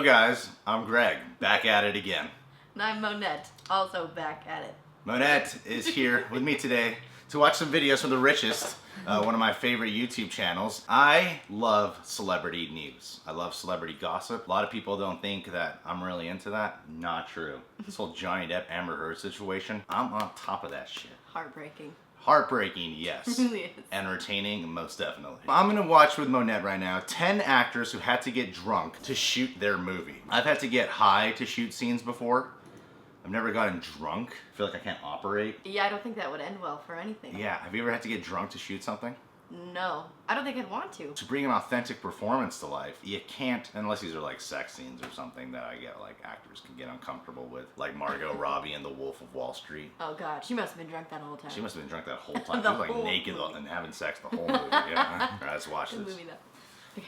Hello guys, I'm Greg, back at it again. And I'm Monette, also back at it. Monette is here with me today to watch some videos from the Richest, one of my favorite YouTube channels. I love celebrity news. I love celebrity gossip. A lot of people don't think that I'm really into that. Not true. This whole Johnny Depp Amber Heard situation, I'm on top of that shit. Heartbreaking. Heartbreaking, yes. Yes. Entertaining, most definitely. I'm gonna watch with Monette right now 10 actors who had to get drunk to shoot their movie. I've had to get high to shoot scenes before. I've never gotten drunk. I feel like I can't operate. Yeah, I don't think that would end well for anything. Yeah, have you ever had to get drunk to shoot something? No, I don't think I'd want to. To bring an authentic performance to life, you can't, unless these are like sex scenes or something that I get like actors can get uncomfortable with, like Margot Robbie in The Wolf of Wall Street. Oh god, she must have been drunk that whole time. She must have been drunk that whole time. She was like naked and having sex the whole movie. Yeah. All right, let's watch this. Movie though. Okay.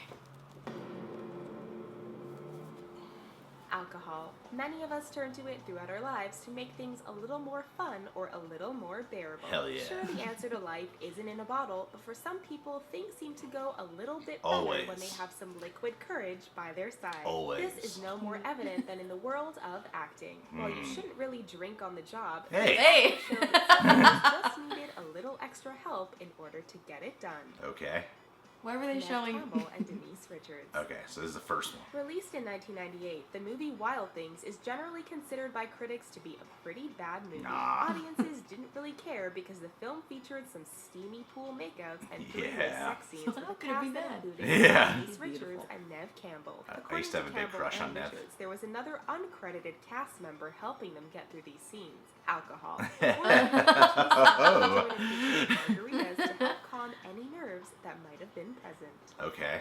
Alcohol. Many of us turn to it throughout our lives to make things a little more fun or a little more bearable. Hell yeah. Sure, the answer to life isn't in a bottle, but for some people, things seem to go a little bit better Always. when they have some liquid courage by their side. Always. This is no more evident than in the world of acting. While you shouldn't really drink on the job, Hey. show that someone just needed a little extra help in order to get it done. Okay. Why were they Neve showing? Campbell and Denise Richards. Okay, so this is the first one. Released in 1998, the movie Wild Things is generally considered by critics to be a pretty bad movie. Nah. Audiences didn't really care because the film featured some steamy pool makeouts and three-way Yeah. sex scenes with How a could it be cast that bad? included Yeah. Denise Richards Beautiful. and Neve Campbell. I used to have a big Campbell crush on and Neve. Richards, there was another uncredited cast member helping them get through these scenes. Alcohol. Oh. Margaritas to help calm any nerves that might have been present. Okay.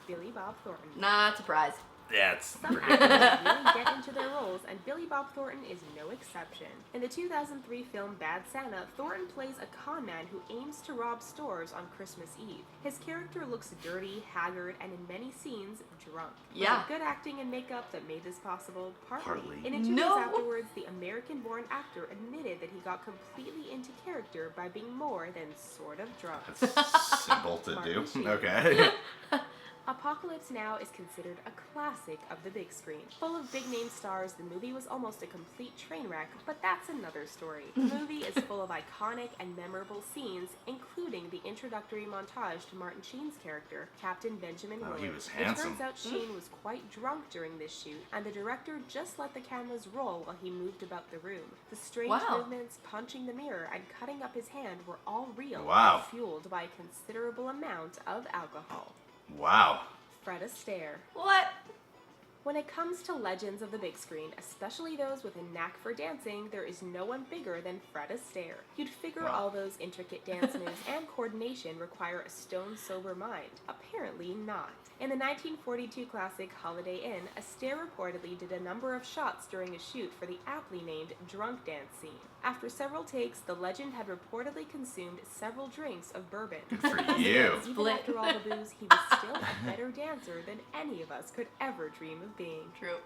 Billy Bob Thornton. Not surprised. That's Some pretty actors really get into their roles, and Billy Bob Thornton is no exception. In the 2003 film Bad Santa, Thornton plays a con man who aims to rob stores on Christmas Eve. His character looks dirty, haggard, and in many scenes, drunk. Yeah. Was it good acting and makeup that made this possible? Partly. In interviews No. afterwards, the American-born actor admitted that he got completely into character by being more than sort of drunk. That's simple to do. Martin Sheen. Okay. Apocalypse Now is considered a classic of the big screen. Full of big-name stars, the movie was almost a complete train wreck, but that's another story. The movie is full of iconic and memorable scenes, including the introductory montage to Martin Sheen's character, Captain Benjamin Oh, Williams. he was handsome. It turns out Sheen was quite drunk during this shoot, and the director just let the cameras roll while he moved about the room. The strange Wow. movements, punching the mirror, and cutting up his hand were all real, Wow. and fueled by a considerable amount of alcohol. Wow. Fred Astaire. What? When it comes to legends of the big screen, especially those with a knack for dancing, there is no one bigger than Fred Astaire. You'd figure Wow. all those intricate dance moves and coordination require a stone-sober mind. Apparently not. In the 1942 classic Holiday Inn, Astaire reportedly did a number of shots during a shoot for the aptly named drunk dance scene. After several takes, the legend had reportedly consumed several drinks of bourbon. For you. Even Split. after all the booze, he was still a better dancer than any of us could ever dream of being. True.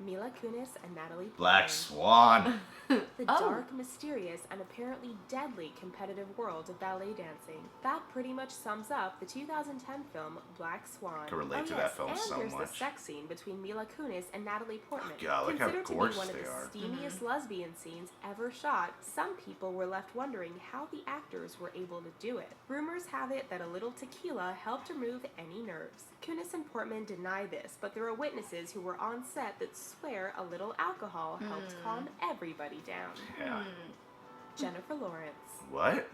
Mila Kunis and Natalie Black Portman. Swan. The Oh. dark, mysterious, and apparently deadly competitive world of ballet dancing. That pretty much sums up the 2010 film Black Swan. Can relate to that film and so there's much. the sex scene between Mila Kunis and Natalie Portman. God, look how Considered to be gorgeous one of they the are. steamiest lesbian scenes ever shot, some people were left wondering how the actors were able to do it. Rumors have it that a little tequila helped remove any nerves. Kunis and Portman deny this, but there are witnesses who were on set that swear a little alcohol helped calm everybody down. Yeah. Jennifer Lawrence. What?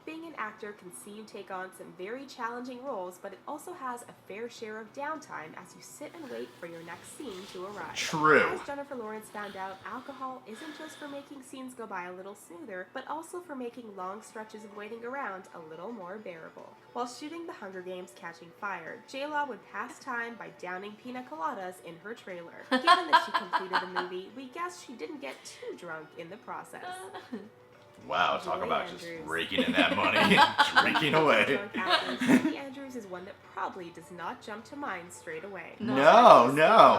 Being an actor can see you take on some very challenging roles, but it also has a fair share of downtime as you sit and wait for your next scene to arrive. True. As Jennifer Lawrence found out, alcohol isn't just for making scenes go by a little smoother, but also for making long stretches of waiting around a little more bearable. While shooting The Hunger Games Catching Fire, J-Law would pass time by downing pina coladas in her trailer. Given that she completed the movie, we guess she didn't get too drunk in the process. Wow, talk Julie about just Andrews. raking in that money, drinking away. Drunk actor Julie Andrews is one that probably does not jump to mind straight away. No, no.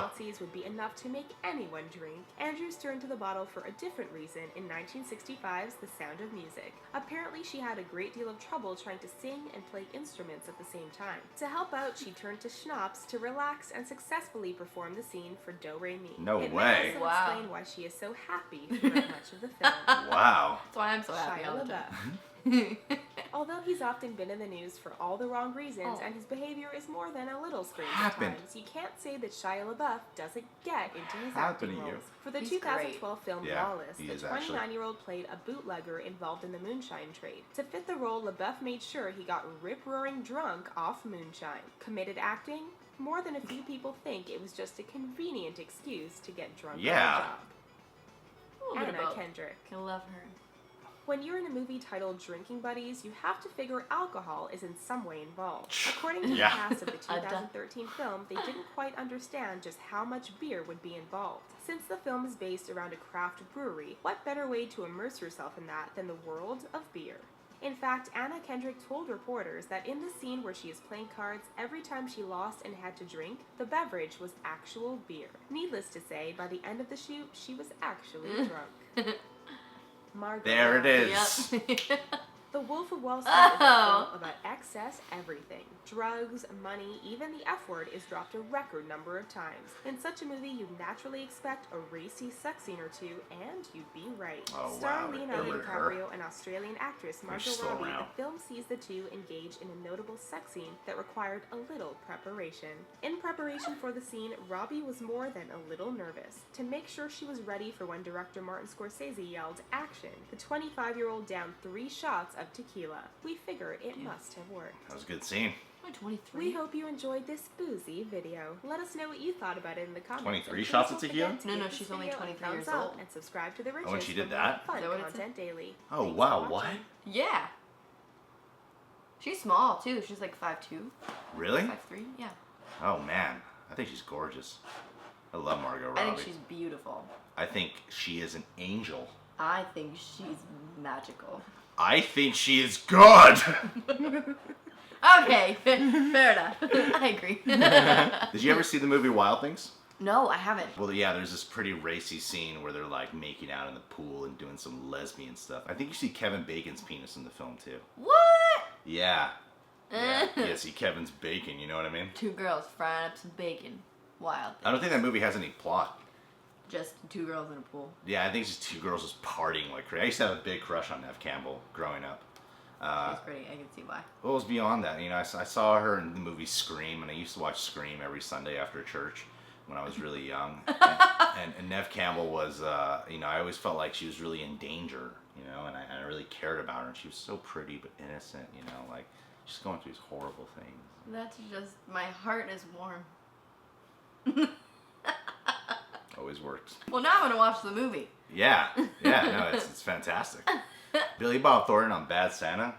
Nazis would be enough to make anyone drink. Andrews turned to the bottle for a different reason in 1965's The Sound of Music. Apparently, she had a great deal of trouble trying to sing and play instruments at the same time. To help out, she turned to schnapps to relax and successfully perform the scene for Do Re Mi. No It way. may also Wow. explain why she is so happy throughout much of the film. Wow. That's why I'm so happy all the Shia time. LaBeouf. Although he's often been in the news for all the wrong reasons Oh. and his behavior is more than a little strange Happened. at times, you can't say that Shia LaBeouf doesn't get into his Happened acting to you. roles. For the He's 2012 film Yeah, Lawless, he the is actually. 29-year-old played a bootlegger involved in the moonshine trade. To fit the role, LaBeouf made sure he got rip-roaring drunk off moonshine. Committed acting? More than a few people think, it was just a convenient excuse to get drunk Yeah. on the job. A little bit Anna of both. Kendrick. I love her. When you're in a movie titled Drinking Buddies, you have to figure alcohol is in some way involved. According to Yeah. the cast of the Duh. 2013 film, they didn't quite understand just how much beer would be involved. Since the film is based around a craft brewery, what better way to immerse yourself in that than the world of beer? In fact, Anna Kendrick told reporters that in the scene where she is playing cards, every time she lost and had to drink, the beverage was actual beer. Needless to say, by the end of the shoot, she was actually drunk. Margot There it Robbie. is. Yep. The Wolf of Wall Street is a Oh. film about excess everything. Drugs, money, even the F word is dropped a record number of times. In such a movie, you'd naturally expect a racy sex scene or two, and you'd be right. Oh, Starring wow, Leonardo remember her. DiCaprio and Australian actress Margot still Robbie, around. the film sees the two engage in a notable sex scene that required a little preparation. In preparation for the scene, Robbie was more than a little nervous. To make sure she was ready for when director Martin Scorsese yelled, "Action!" the 25-year-old downed 3 shots of tequila. We figure it must have worked. That was a good scene. I'm 23. We hope you enjoyed this boozy video. Let us know what you thought about it in the comments. 23 And shots please of don't tequila? forget to No, give no, this she's only video a 23 thumbs years up old. And subscribe to the Richest Oh, and she for did more that? fun Is that what it content daily. Oh, Thanks wow, for what? watching. Yeah. She's small too. She's like 5'2", Really? 5'3". Yeah. Oh, man. I think she's gorgeous. I love Margot Robbie. I think she's beautiful. I think she is an angel. I think she's magical. I think she is good. Okay, fair enough. I agree. Did you ever see the movie Wild Things? No, I haven't. Well, yeah, there's this pretty racy scene where they're like making out in the pool and doing some lesbian stuff. I think you see Kevin Bacon's penis in the film too. What? Yeah. Yeah, yeah, see Kevin's bacon, you know what I mean? 2 girls frying up some bacon. Wild. I don't think that movie has any plot. Just 2 girls in a pool. Yeah, I think it's just 2 girls just partying like crazy. I used to have a big crush on Neve Campbell growing up. She's pretty. I can see why. What was beyond that? You know, I saw her in the movie Scream, and I used to watch Scream every Sunday after church when I was really young. And Neve Campbell was, you know, I always felt like she was really in danger, you know, and I really cared about her. And she was so pretty but innocent, you know, like she's going through these horrible things. That's just, my heart is warm. Always works. Well, now I'm gonna watch the movie. Yeah, no, it's fantastic. Billy Bob Thornton on Bad Santa,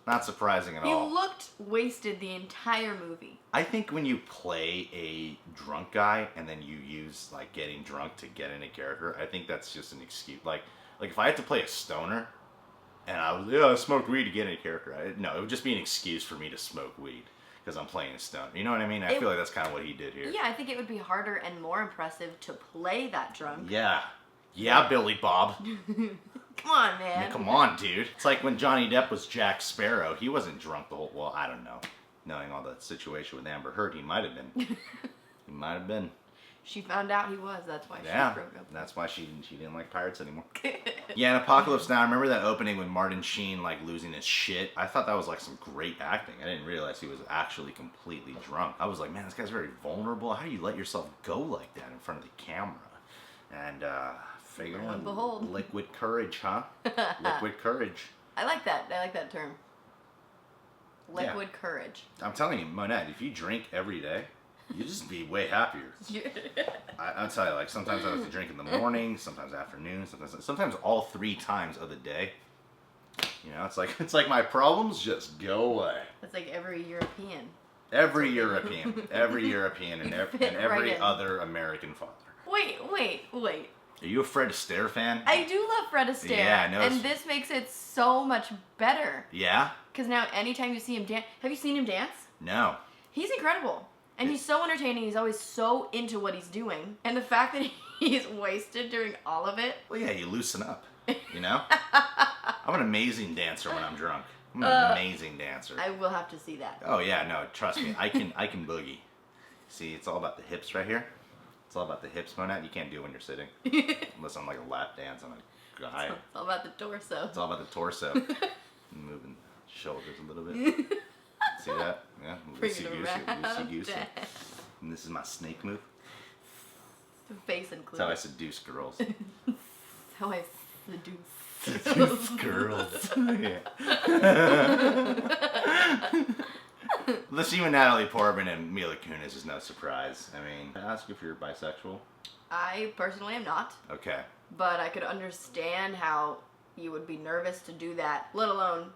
not surprising at He all. looked wasted the entire movie. I think when you play a drunk guy and then you use like getting drunk to get in a character, I think that's just an excuse. Like if I had to play a stoner and I smoked weed to get in a character, no, it would just be an excuse for me to smoke weed because I'm playing a stoner. You know what I mean? I feel like that's kind of what he did here. Yeah, I think it would be harder and more impressive to play that drunk. Yeah, Billy Bob. Come on, I man. mean, come on, dude. It's like when Johnny Depp was Jack Sparrow. He wasn't drunk the whole... Well, I don't know. Knowing all the situation with Amber Heard, he might have been. He might have been. She found out he was. That's why Yeah, she broke up. that's why she didn't like pirates anymore. Yeah, in Apocalypse Now, I remember that opening with Martin Sheen like losing his shit. I thought that was like some great acting. I didn't realize he was actually completely drunk. I was like, man, this guy's very vulnerable. How do you let yourself go like that in front of the camera? And figure Lo and behold. liquid courage, huh? Liquid courage. I like that. I like that term. Liquid courage. I'm telling you, Monette, if you drink every day, you just be way happier. I'll tell you, like sometimes I have to drink in the morning, sometimes afternoon, sometimes all 3 times of the day. You know, it's like my problems just go away. That's like every European. Every European, and every Right in. other American father. Wait. Are you a Fred Astaire fan? I do love Fred Astaire. Yeah, I know. And this makes it so much better. Yeah? Because now anytime you see him dance... Have you seen him dance? No. He's incredible. And he's so entertaining. He's always so into what he's doing. And the fact that he's wasted during all of it... Well, yeah, you loosen up, you know? I'm an amazing dancer when I'm drunk. I'm an amazing dancer. I will have to see that. Oh, yeah, no, trust me. I can boogie. See, it's all about the hips right here. It's all about the hips, Monette. You can't do it when you're sitting. Unless I'm like a lap dance on a guy. It's all about the torso. It's all about the torso. Moving shoulders a little bit. See that? Yeah, Bring it around. loosey-goosey. And this is my snake move. The face included. That's how I seduce girls. That's how I seduce. Seduce girls. Yeah. The scene with Natalie Portman and Mila Kunis is no surprise. I mean, can I ask if you're bisexual? I personally am not. Okay. But I could understand how you would be nervous to do that, let alone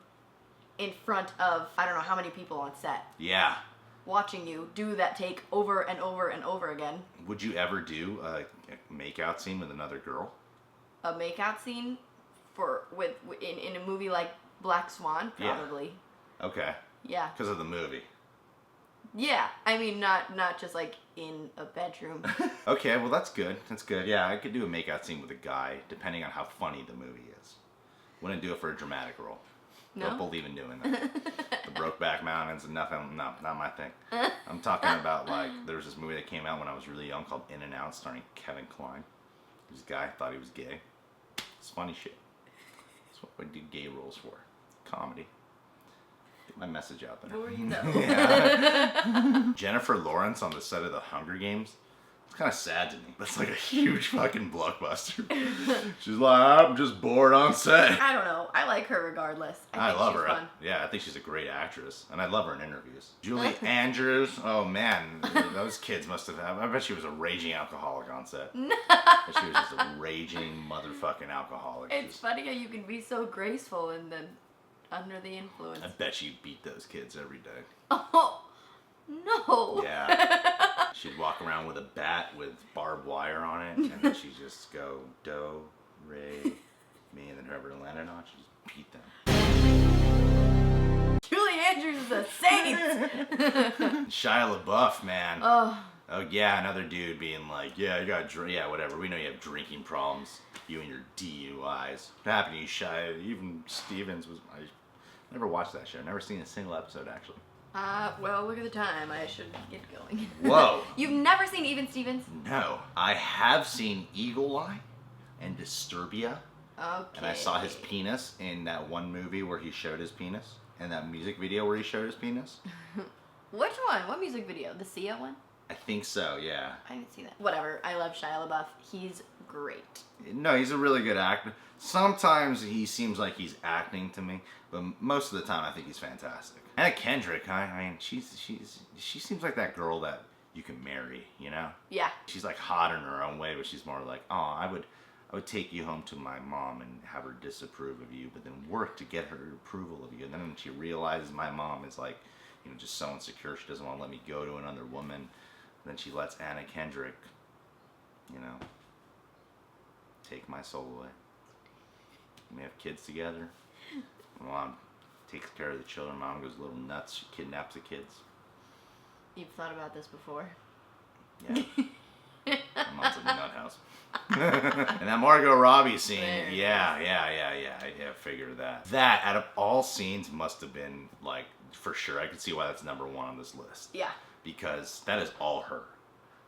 in front of, I don't know how many people on set. Yeah. Watching you do that take over and over and over again. Would you ever do a make-out scene with another girl? A make-out scene in a movie like Black Swan? Probably. Yeah. Okay. Yeah. Because of the movie. Yeah. I mean, not just like in a bedroom. Okay, well that's good. That's good. Yeah, I could do a make-out scene with a guy, depending on how funny the movie is. Wouldn't do it for a dramatic role. No? Don't believe in doing that. The Brokeback Mountains and nothing. No, not my thing. I'm talking about like there was this movie that came out when I was really young called In and Out, starring Kevin Kline. This guy thought he was gay. It's funny shit. That's what I do gay roles for. Comedy. Get my message out there. Yeah. Jennifer Lawrence on the set of the Hunger Games. It's kind of sad to me. That's like a huge fucking blockbuster. She's like, I'm just bored on set. I don't know. I like her regardless. I think love she's her. fun. Yeah, I think she's a great actress. And I love her in interviews. Julie Andrews. Oh, man. Those kids must have... I bet she was a raging alcoholic on set. I bet she was just a raging motherfucking alcoholic. It's funny how you can be so graceful and then under the influence. I bet she beat those kids every day. Oh, no. Yeah. She'd walk around with a bat with barbed wire on it, and then she'd just go, do, re, mi, and then whoever it landed on, she'd just beat them. Julie Andrews is a saint. Shia LaBeouf, man. Oh, Yeah, another dude being like, yeah, you got yeah, whatever. We know you have drinking problems. You and your DUIs. What happened to you, Shia? Even Stevens was... I never watched that show. Never seen a single episode, actually. well, look at the time. I should get going. Whoa. You've never seen Even Stevens? No. I have seen Eagle Eye and Disturbia. Okay. And I saw his penis in that one movie where he showed his penis. And that music video where he showed his penis. Which one? What music video? The Sia one? I think so, yeah. I didn't see that. Whatever. I love Shia LaBeouf. He's great. No, he's a really good actor. Sometimes he seems like he's acting to me, but most of the time I think he's fantastic. Anna Kendrick, I mean, she seems like that girl that you can marry, you know? Yeah. She's like hot in her own way, but she's more like, oh, I would take you home to my mom and have her disapprove of you, but then work to get her approval of you. And then when she realizes my mom is like, you know, just so insecure, she doesn't want to let me go to another woman. Then she lets Anna Kendrick, you know, take my soul away. We have kids together. Mom takes care of the children. Mom goes a little nuts. She kidnaps the kids. You've thought about this before? Yeah. My mom's a nut house. And that Margot Robbie scene, yeah, I figured that. That, out of all scenes, must have been, like, for sure, I could see why that's number one on this list. Yeah. Because that is all her.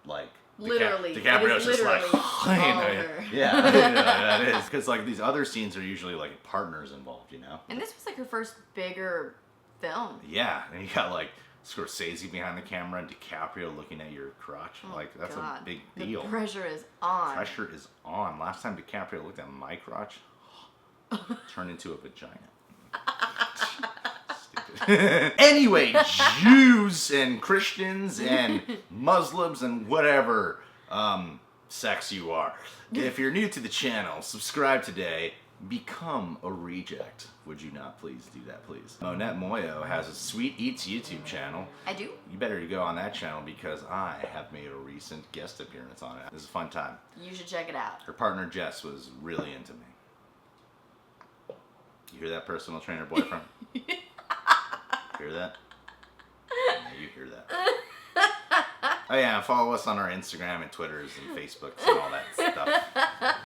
Like, literally. DiCaprio's just like, all her. yeah, that is. Because, like, these other scenes are usually, like, partners involved, you know? And this was, like, her first bigger film. Yeah, and you got, like, Scorsese behind the camera and DiCaprio looking at your crotch. Oh, like, that's God. a big deal. The pressure is on. Pressure is on. Last time DiCaprio looked at my crotch, turned into a vagina. Stupid. Anyway, Jews and Christians and Muslims and whatever sex you are. If you're new to the channel, subscribe today. become a reject. Would you not please do that, please? Monette Moio has a Sweet Eats YouTube channel. I do. You better go on that channel because I have made a recent guest appearance on it. This is a fun time. You should check it out. Her partner Jess was really into me. You hear that, personal trainer boyfriend? Hear that? Yeah, you hear that. Oh yeah, follow us on our Instagram and Twitters and Facebooks and all that stuff.